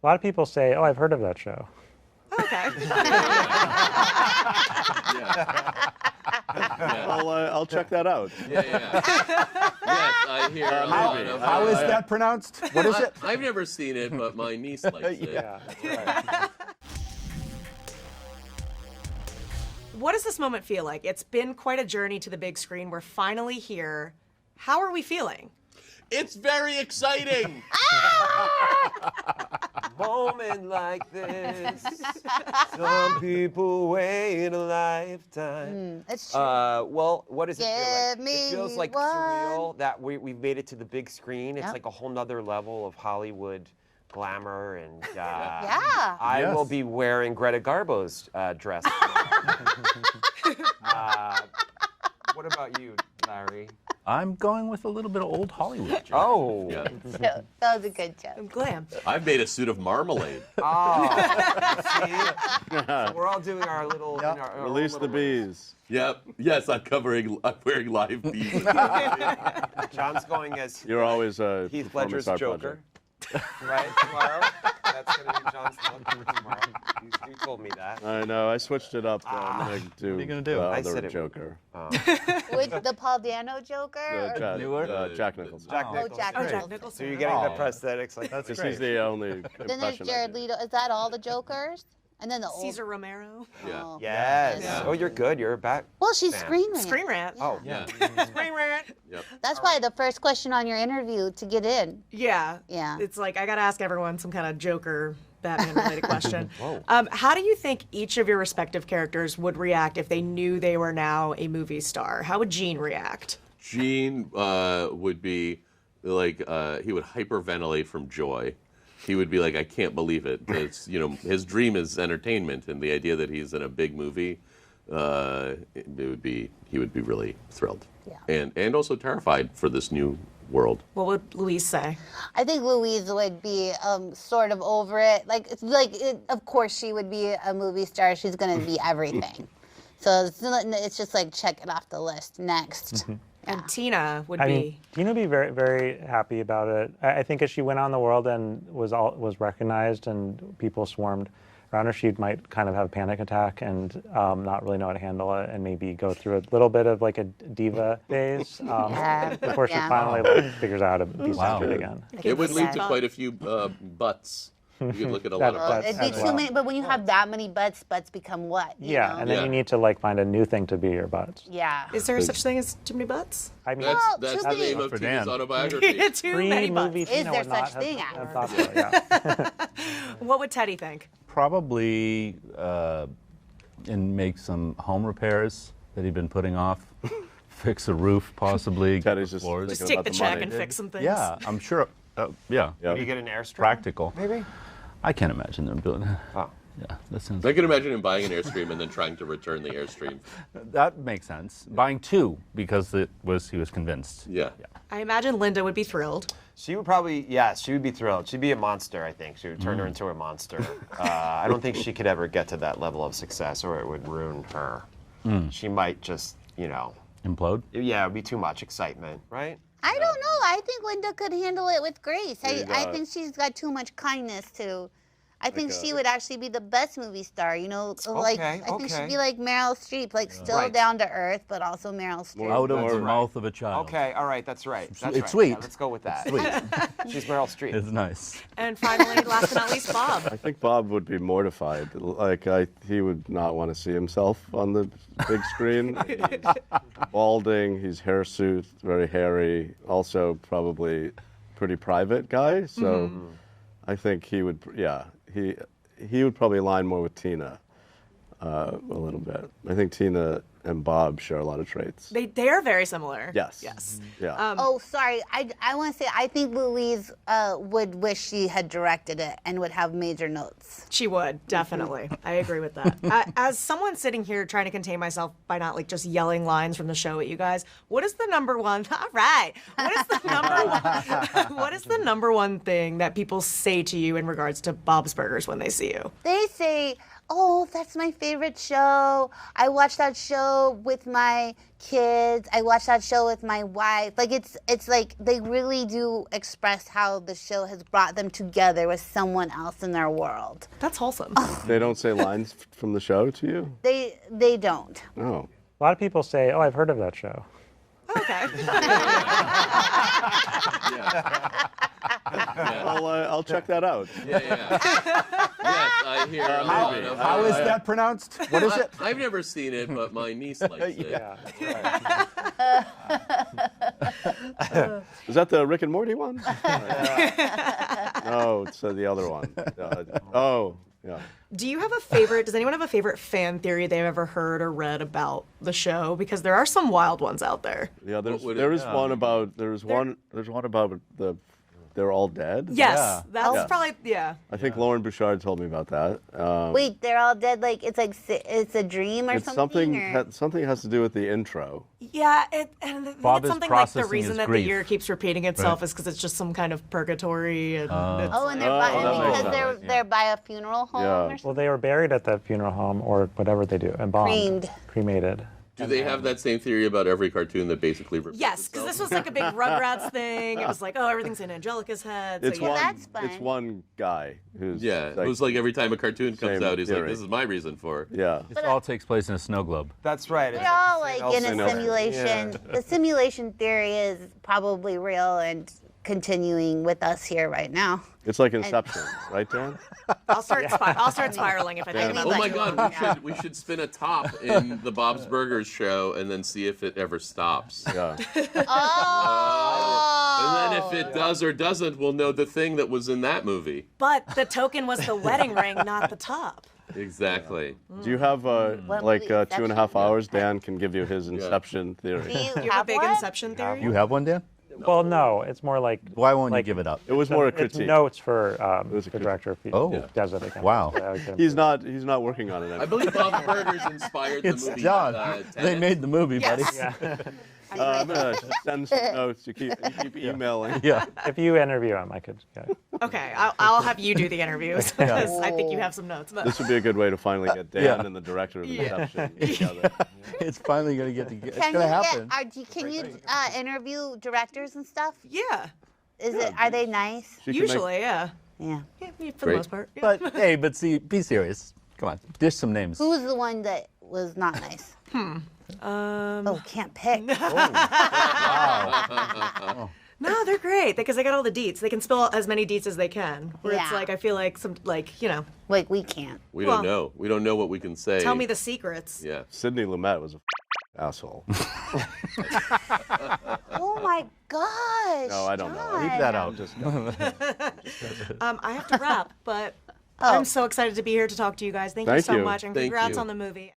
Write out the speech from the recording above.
A lot of people say, "Oh, I've heard of that show." Okay. I'll check that out. Yes, I hear a lot of How is that pronounced? What is it? I've never seen it, but my niece likes it. Yeah, that's right. What does this moment feel like? It's been quite a journey to the big screen. We're finally here. How are we feeling? It's very exciting. Moment like this, some people wait a lifetime. That's true. Well, what does it feel Give like? me It feels like one. surreal that we've made it to the big screen. It's Yep. like a whole nother level of Hollywood glamour, and Yeah. I Yes. will be wearing Greta Garbo's dress. What about you, Larry? I'm going with a little bit of old Hollywood. Oh. Yeah. That was a good joke. Glam. I've made a suit of marmalade. Oh. See? So we're all doing our little. Yep. our Release own the little ways. bees. Yep. Yes, I'm wearing live bees. John's going as You're always a Heath performance Ledger's art Joker. project. Right, tomorrow? That's going to be John's look tomorrow. You told me that. I know. I switched it up. I'm gonna do What are you gonna do? the I other said it- Joker. With the Paul Dano Joker? Jack Nicholson. Jack Oh, Nicholson. Jack Oh, Nicholson. Jack Nicholson. So you're getting the Oh. prosthetics like That's Because great. he's the only Then there's impression I Jared do. Leto. Is that all the Jokers? And then the old. Caesar Romero. Yeah. Oh. Yes. Yeah. Oh, you're good. You're back. Well, she's Fan. Screen Rant. Screen Rant. Oh. Yeah. Screen Rant. Yep. That's probably the first question on your interview to get in. Yeah. Yeah. It's like, I got to ask everyone some kind of Joker, Batman-related question. Whoa. How do you think each of your respective characters would react if they knew they were now a movie star? How would Gene react? Gene would be like he would hyperventilate from joy. He would be like, I can't believe it. It's, his dream is entertainment, and the idea that he's in a big movie, he would be really thrilled. Yeah. And also terrified for this new world. What would Louise say? I think Louise would be sort of over it. Of course, she would be a movie star. She's going to be everything. So it's just like, check it off the list. Next. And Tina would I be. mean, Tina would be very, very happy about it. I think as she went out in the world and was recognized and people swarmed around her, she might kind of have a panic attack and not really know how to handle it, and maybe go through a little bit of like a diva phase before she finally figures out how to be centered again. It would lead to that. quite a few butts. You could look at a lot of butts. It'd be as too well. many, but when you have that many butts become what? You Yeah, know? and then Yeah. you need to like find a new thing to be your butts. Yeah. Is there such thing as too many butts? I mean, That's the too name many. of For Tina's Dan. autobiography. Too many butts. pre-movie Is Tina there would not such thing, have Adam? thought so, yeah. What would Teddy think? Probably and make some home repairs that he'd been putting off. Fix a roof, possibly. Teddy's just floors. Just thinking take the about the check money. and fix some things. Yeah, I'm sure. Yeah, Yep. Do you get an Airstream? practical. Maybe? I can't imagine them doing it. Oh. Yeah, that sounds. I can imagine him buying an Airstream and then trying to return the Airstream. That makes sense. Buying two because he was convinced. Yeah. I imagine Linda would be thrilled. She would probably, yes, she would be thrilled. She'd be a monster, I think. She would turn her into a monster. I don't think she could ever get to that level of success, or it would ruin her. She might just, Implode. yeah, it would be too much excitement, right? I don't know. I think Linda could handle it with grace. I got- think she's got too much kindness to. I think Like, she would actually be the best movie star. Like I think she'd be like Meryl Streep, like still Right. down to earth, but also Meryl Streep. Out of That's the right. mouth of a child. Okay, all right, that's right. That's It's right. sweet. Yeah, let's go with that. Sweet. She's Meryl Streep. It's nice. And finally, last but not least, Bob. I think Bob would be mortified. He would not want to see himself on the big screen. Balding, he's hirsute, very hairy, also probably pretty private guy. So I think he would, he would probably align more with Tina a little bit. I think Tina and Bob share a lot of traits. They are very similar. Yes. Yes. Yeah. Oh, sorry. I want to say I think Louise would wish she had directed it and would have major notes. She would, definitely. I agree with that. As someone sitting here trying to contain myself by not like just yelling lines from the show at you guys, what is the number one? All right. What is the number one? What is the number one thing that people say to you in regards to Bob's Burgers when they see you? They say, oh, that's my favorite show. I watch that show with my kids. I watch that show with my wife. Like it's like they really do express how the show has brought them together with someone else in their world. That's wholesome. They don't say lines from the show to you? They don't. Oh. A lot of people say, "Oh, I've heard of that show." Okay. I'll check that out. Yeah. Yes, I hear a lot of How is that pronounced? What is it? I've never seen it, but my niece likes it. Yeah. Is that the Rick and Morty one? No, it's the other one. Oh, yeah. Do you have a favorite? Does anyone have a favorite fan theory they've ever heard or read about the show? Because there are some wild ones out there. Yeah, would it there is be? one about there's one about they're all dead. Yes, Yeah. that's Yeah. probably I think Lauren Bouchard told me about that. Wait, they're all dead. Like it's a dream or it's something. or? something has to do with the intro. Yeah, and I think Bob it's is something like the processing reason his that grief. the year keeps repeating itself Right. is because it's just some kind of purgatory. And it's Oh, and they're Oh, by, that makes because sense. they're by a funeral home Yeah. or Well, something. they were buried at the funeral home or whatever they do, embalmed, cremated. Do they have that same theory about every cartoon that basically repeats yes, because this was like a big Rugrats thing. It was like, oh, everything's in Angelica's head. It's so, yeah. one. that's fun. It's one guy who's. Yeah, it was like every time a cartoon comes Same out, he's like, theory. this is my reason for it. Yeah. This all takes place in a snow globe. That's right. They're all like in St. a Elmo. simulation. Yeah. The simulation theory is probably real and continuing with us here right now. It's like Inception, right, Dan? I'll start spiraling if I think Yeah. about Oh that. my too God, long. we should spin a top in the Bob's Burgers show and then see if it ever stops. Yeah. Oh. And then if it does or doesn't, we'll know the thing that was in that movie. But the token was the wedding ring, not the top. Exactly. Do you have What like movie, 2.5 hours? Dan can give you his Inception Do theory. you You have a have big one? Inception theory? You have one, Dan? Well, no, it's more like Why won't like, you give it up? It was more a It's critique. notes for was a the critique. director if he Oh. does it again. Wow. So I can- He's not working on it I anymore. believe Bob's Burgers inspired the It's movie. done. They Tenet. made the movie, buddy. Yes. I'm gonna send some notes. You keep emailing. Yeah. If you interview him, I could. Yeah. Okay, I'll have you do the interviews because I think you have some notes. But This would be a good way to finally get Dan Yeah. and the director of Yeah. Inception together. It's finally going to get together. It's Can going you to happen. can you interview directors and stuff? yeah, Are they nice? She can make- usually, yeah. Yeah. Yeah, for the Great. most part. Yeah. But hey, see, be serious. Come on, dish some names. Who was the one that was not nice? Oh, can't pick. No, they're great because they got all the deets. They can spill as many deets as they can. Where it's Yeah. like I feel like Like we can't. We Well- don't know. We don't know what we can say. tell me the secrets. Yeah. Sidney Lumet was a asshole. Oh my gosh. No, I don't know. John. Leave that out. Just I have to wrap, but Oh. I'm so excited to be here to talk to you guys. Thank you Thank so you. much, and Thank congrats you. on the movie.